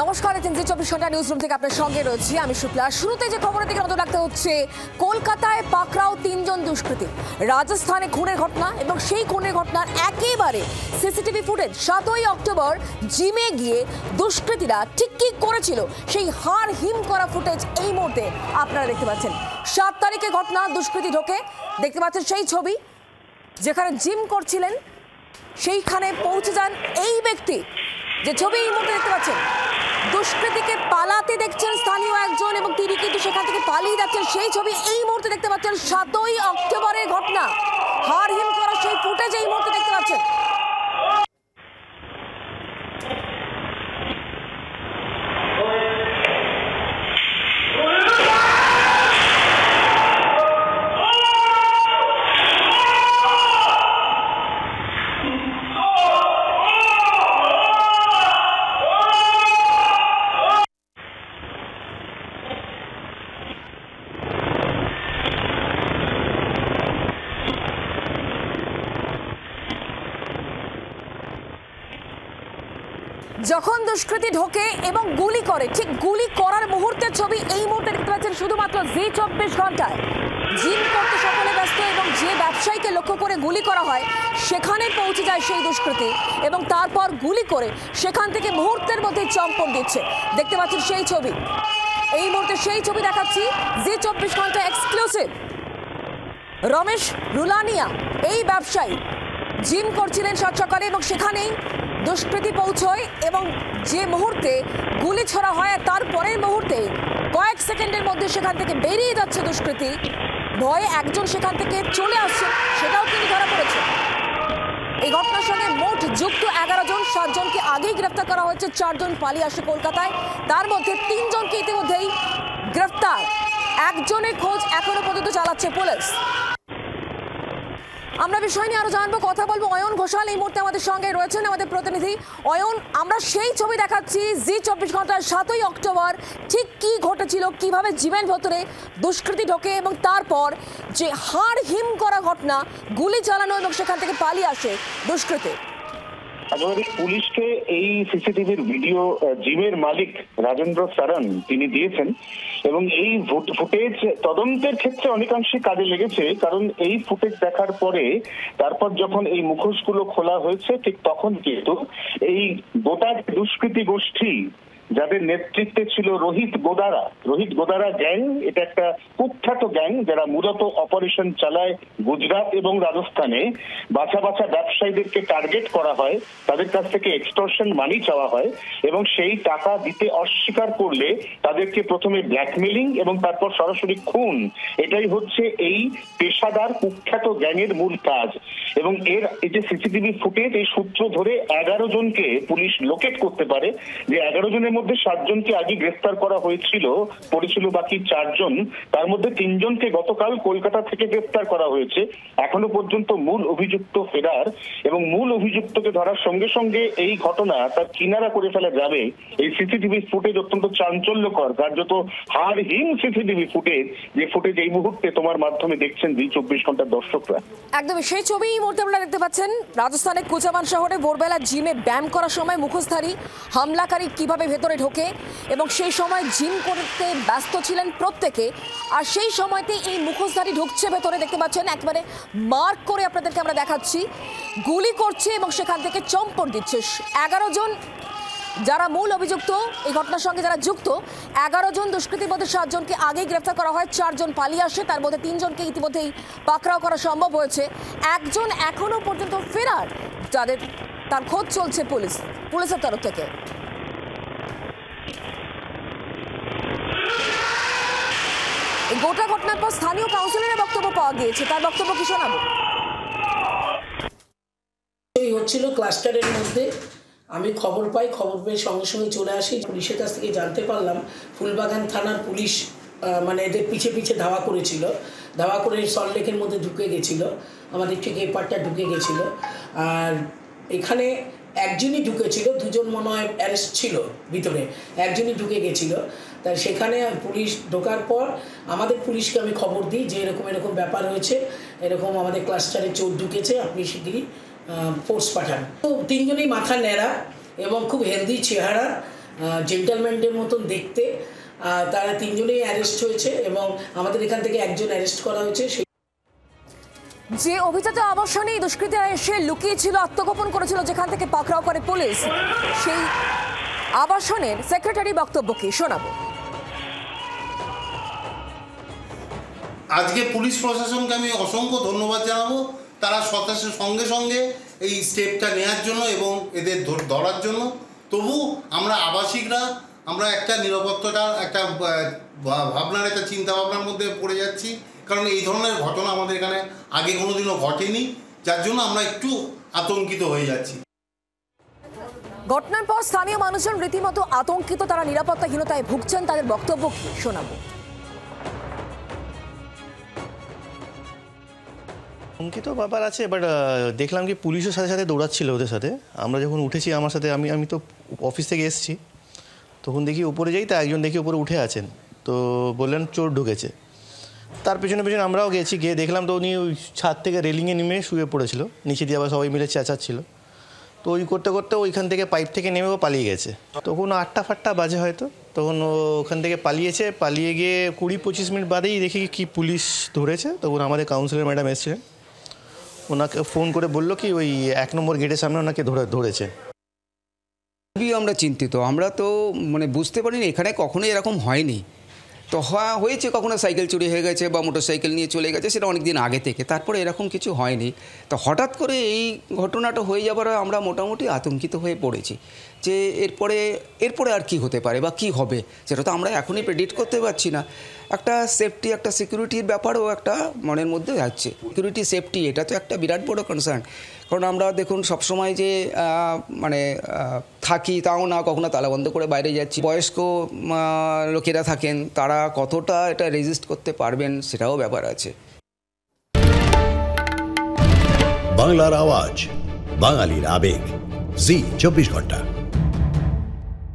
নমস্কার, জি 24 ঘন্টা news room থেকে আপনার সঙ্গে রয়েছি আমি শুক্লা। শুরুতে যে খবরের দিকে নজর রাখতে হচ্ছে, কলকাতায় পাকড়াও 3 জন দুষ্কৃতী, রাজস্থানে খুনের ঘটনা এবং সেই খুনের ঘটনার একেবারে সিসিটিভি ফুটেজ। 7ই অক্টোবর জিমে গিয়ে দুষ্কৃতীরা ঠিক কি করেছিল সেই হাড় হিম করা ফুটেজ এই মুহূর্তে আপনারা দেখতে পাচ্ছেন। 7 তারিখে ঘটনা, দুষ্কৃতী ঢোকে, দেখতে পাচ্ছেন সেই ছবি যেখানে জিম করছিলেন সেইখানে পৌঁছে যান এই ব্যক্তি, যে ছবি এই মুহূর্তে দেখতে পাচ্ছেন। দুষ্কৃতীকে পালাতে দেখছেন স্থানীয় একজন এবং তিনি কিন্তু সেখান থেকে পালিয়ে যাচ্ছেন, সেই ছবি এই মুহূর্তে দেখতে পাচ্ছেন। 7ই অক্টোবরের ঘটনা, হাড় হিম করা সেই ফুটেজ এই মুহূর্তে দেখতে পাচ্ছেন। যখন দুষ্কৃতী ঢোকে এবং গুলি করে, ঠিক গুলি করার মুহূর্তের ছবি এই মুহূর্তে দেখতে পাচ্ছেন শুধুমাত্র জি 24 ঘন্টায়। জিম করতে সকলে ব্যস্ত এবং যে ব্যবসায়ীকে লক্ষ্য করে গুলি করা হয় সেখানে পৌঁছে যায় সেই দুষ্কৃতী এবং তারপর গুলি করে সেখান থেকে মুহূর্তের মধ্যে চম্পট দিচ্ছে। দেখতে পাচ্ছেন সেই ছবি এই মুহূর্তে, সেই ছবি দেখাচ্ছি জি 24 ঘন্টা এক্সক্লুসিভ। রমেশ রুলানিয়া এই ব্যবসায়ী জিম করছিলেন সাত সকালে এবং সেখানেই দুষ্কৃতী পৌঁছয় এবং যে মুহূর্তে গুলি ছোড়া হয় তার পরের মুহূর্তে কয়েক সেকেন্ডের মধ্যে সেখান থেকে বেরিয়ে যাচ্ছে দুষ্কৃতী। ভয়ে একজন সেখান থেকে চলে আসছে, সেটাও কিন্তু ধরা পড়েছে। এই ঘটনার সঙ্গে মোট যুক্ত 11 জন, 7 জনকে আগেই গ্রেফতার করা হয়েছে, 4 জন পালিয়ে আসে কলকাতায়, তার মধ্যে 3 জনকে ইতিমধ্যেই গ্রেফতার। একজনের খোঁজ এখনো পর্যন্ত চালাচ্ছে পুলিশ। আমরা বিষয় নিয়ে আরো জানবো, কথা বলবো। অয়ন ঘোষাল এই মুহূর্তে আমাদের সঙ্গে রয়েছেন, আমাদের প্রতিনিধি। অয়ন, আমরা সেই ছবি দেখাচ্ছি জি 24 ঘন্টার 7ই অক্টোবর ঠিক কি ঘটেছিল, কিভাবে জীবন ভেতরে দুষ্কৃতী ঢোকে এবং তারপর যে হাড় হিম করা ঘটনা, গুলি চালানো এবং সেখান থেকে পালিয়ে আসে দুষ্কৃতী। একেবারে পুলিশকে এই সিসিটিভির ভিডিও জিমের মালিক রাজেন্দ্র সারন তিনি দিয়েছেন এবং এই ফুটেজ তদন্তের ক্ষেত্রে অনেকাংশে কাজে লেগেছে, কারণ এই ফুটেজ দেখার পরে তারপর যখন এই মুখোশগুলো খোলা হয়েছে ঠিক তখন কিন্তু এই গোটা দুষ্কৃতী গোষ্ঠী যাদের নেতৃত্বে ছিল রোহিত গোদারা গ্যাং, এটা একটা কুখ্যাত গ্যাং যারা মূলত অপারেশন চালায় গুজরাট এবং রাজস্থানে। বাছা বাছা ব্যবসায়ীদেরকে টার্গেট করা হয়, তাদের কাছ থেকে এক্সটর্শন মানি চাওয়া হয় এবং সেই টাকা দিতে অস্বীকার করলে তাদেরকে প্রথমে ব্ল্যাকমেলিং এবং তারপর সরাসরি খুন, এটাই হচ্ছে এই পেশাদার কুখ্যাত গ্যাংয়ের মূল কাজ। এবং এই যে সিসিটিভি ফুটেজ, এই সূত্র ধরে 11 জনকে পুলিশ লোকেট করতে পারে, যে 11 জনের মধ্যে 7 জনকে আগে গ্রেফতার করা হয়েছিল, পড়েছিল বাকি 4 জন, তার মধ্যে 3 জনকে গতকাল কলকাতা থেকে গ্রেফতার করা হয়েছে। এখনো পর্যন্ত মূল অভিযুক্ত ফেরার এবং মূল অভিযুক্তকে ধরার সঙ্গে সঙ্গে এই ঘটনা তার কিনারা করে ফেলা যাবে। এই সিসিটিভি ফুটেজ অত্যন্ত চাঞ্চল্যকর, কার্যত হাড়হিম সিসিটিভি ফুটেজ, যে ফুটেজ এই মুহূর্তে তোমার মাধ্যমে দেখছেন জি 24 ঘন্টার দর্শকরা। একদমই সেই ছবি এই মুহূর্তে আপনারা দেখতে পাচ্ছেন। রাজস্থানের কোচামান শহরে ভোরবেলা জিমে ব্যায়াম করার সময় মুখোশধারী হামলাকারী কিভাবে ভেতরে ঢোকে এবং সেই সময় জিম করতে ব্যস্ত ছিলেন প্রত্যেকে, আর সেই সময়তে এই মুখোশধারী ঢুকছে ভেতরে, দেখতে পাচ্ছেন একেবারে মার্ক করে আপনাদেরকে আমরা দেখাচ্ছি, গুলি করছে এবং সেখান থেকে চম্পট দিচ্ছে। 11 জন যারা মূল অভিযুক্ত এই ঘটনার সঙ্গে যারা যুক্ত, 11 জন দুষ্কৃতীর মধ্যে 7 জনকে আগেই গ্রেফতার করা হয়, 4 জন পালিয়ে আসে, তার মধ্যে 3 জনকে ইতিমধ্যেই পাকড়াও করা সম্ভব হয়েছে। একজন এখনো পর্যন্ত ফেরার, তার খোঁজ চলছে পুলিশের তরফ থেকে। এই গোটা ঘটনার পর স্থানীয় কাউন্সিলরের বক্তব্য পাওয়া গিয়েছে, তার বক্তব্য কি শোনাবো। এই হচ্ছিল ক্লাস্টারের মধ্যে, আমি খবর পেয়ে সঙ্গে সঙ্গে চলে আসি। পুলিশের কাছ থেকে জানতে পারলাম ফুলবাগান থানার পুলিশ মানে এদের পিছে পিছে ধাওয়া করেছিল, ধাওয়া করে সল্টলেকের মধ্যে ঢুকে গেছিল, আমাদের থেকে এই পার্টটা ঢুকে গেছিল। আর এখানে একজনই ঢুকেছিল, 2 জন মনে হয় অ্যারেস্ট ছিল ভিতরে, একজনই ঢুকে গেছিল। তাই সেখানে পুলিশ ঢোকার পর আমাদের পুলিশকে আমি খবর দিই যে এরকম এরকম ব্যাপার হয়েছে, এরকম আমাদের ক্লাস্টারে চোর ঢুকেছে, আপনি শিগগিরই ফোর্স পাঠান। তো 3 জনই মাথা ন্যাড়া এবং খুব হেলদি চেহারা, জেন্টলম্যানদের মতন দেখতে। তারা 3 জনেই অ্যারেস্ট হয়েছে এবং আমাদের এখান থেকে একজন অ্যারেস্ট করা হয়েছে। যে অভিজাত আবাসনে দুষ্কৃতীরা এসে লুকিয়েছিল, আত্মগোপন করেছিল, যেখান থেকে পাকড়াও করে পুলিশ, সেই আবাসনের সেক্রেটারি বক্তব্য কি শোনাবো। আজকে পুলিশ প্রশাসনকে আমি অসংখ্য ধন্যবাদ জানাবো। তারা সঙ্গে সঙ্গে এই স্টেপটা নেওয়ার জন্য এবং এদের ধরার জন্য। তবু আমরা আবাসিকরা আমরা একটা নিরাপত্তাটার একটা ভাবনার একটা চিন্তাভাবনার মধ্যে পড়ে যাচ্ছি, কারণ এই ধরনের ঘটনা আমাদের এখানে আগে কোনোদিনও ঘটেনি, যার জন্য আমরা একটু আতঙ্কিত হয়ে যাচ্ছি। ঘটনার পর স্থানীয় মানুষজন রীতিমতো আতঙ্কিত, তারা নিরাপত্তাহীনতায় ভুগছেন, তাদের বক্তব্য কি শোনাবো। আতঙ্কিত ব্যাপার আছে, বাট দেখলাম কি পুলিশের সাথে সাথে দৌড়াচ্ছিল ওদের সাথে। আমরা যখন উঠেছি আমার সাথে, আমি তো অফিস থেকে এসেছি, তখন দেখি উপরে যাই, তা একজন দেখি উপরে উঠে আছেন, তো বললেন চোর ঢুকেছে। তার পেছনে পেছনে আমরাও গেছি, গিয়ে দেখলাম তো উনি ওই ছাদ থেকে রেলিংয়ে নেমে শুয়ে পড়েছিল, নিচে দিয়ে আবার সবাই মিলে চেঁচাচ্ছিল। তো ওই করতে করতে ওইখান থেকে পাইপ থেকে নেমে ও পালিয়ে গেছে। তখন 8টা বাজে হয়তো, তখন ও ওখান থেকে পালিয়েছে। পালিয়ে গিয়ে 20-25 মিনিট বাদেই দেখি কি পুলিশ ধরেছে। তখন আমাদের কাউন্সিলর ম্যাডাম এসেছিলেন, ওনাকে ফোন করে বললো কি ওই 1 নম্বর গেটের সামনে ওনাকে ধরেছে। খুবই আমরা চিন্তিত, আমরা তো মানে বুঝতে পারিনি এখানে কখনো এরকম হয়নি। তো হয়েছে কখনো সাইকেল চুরি হয়ে গেছে বা মোটর সাইকেল নিয়ে চলে গেছে, সেটা অনেক দিন আগে থেকে, তারপরে এরকম কিছু হয়নি। তো হঠাৎ করে এই ঘটনাটা হয়ে যাবার আমরা মোটামুটি আতঙ্কিত হয়ে পড়েছি যে এরপরে আর কি হতে পারে বা কি হবে, সেটা তো আমরা এখনই প্রেডিক্ট করতে পারছি না। একটা সেফটি, একটা সিকিউরিটির ব্যাপারও একটা মনের মধ্যে যাচ্ছে। সিকিউরিটি সেফটি এটা তো একটা বিরাট বড় কনসার্ন, কারণ আমরা দেখুন সবসময় যে মানে থাকি তাও না, কখনো তালা বন্ধ করে বাইরে যাচ্ছি। বয়স্ক লোকেরা থাকেন, তারা কতটা এটা রেজিস্ট করতে পারবেন সেটাও ব্যাপার আছে। বাংলার আওয়াজ, বাঙালির আবেগ, জি 24 ঘন্টা।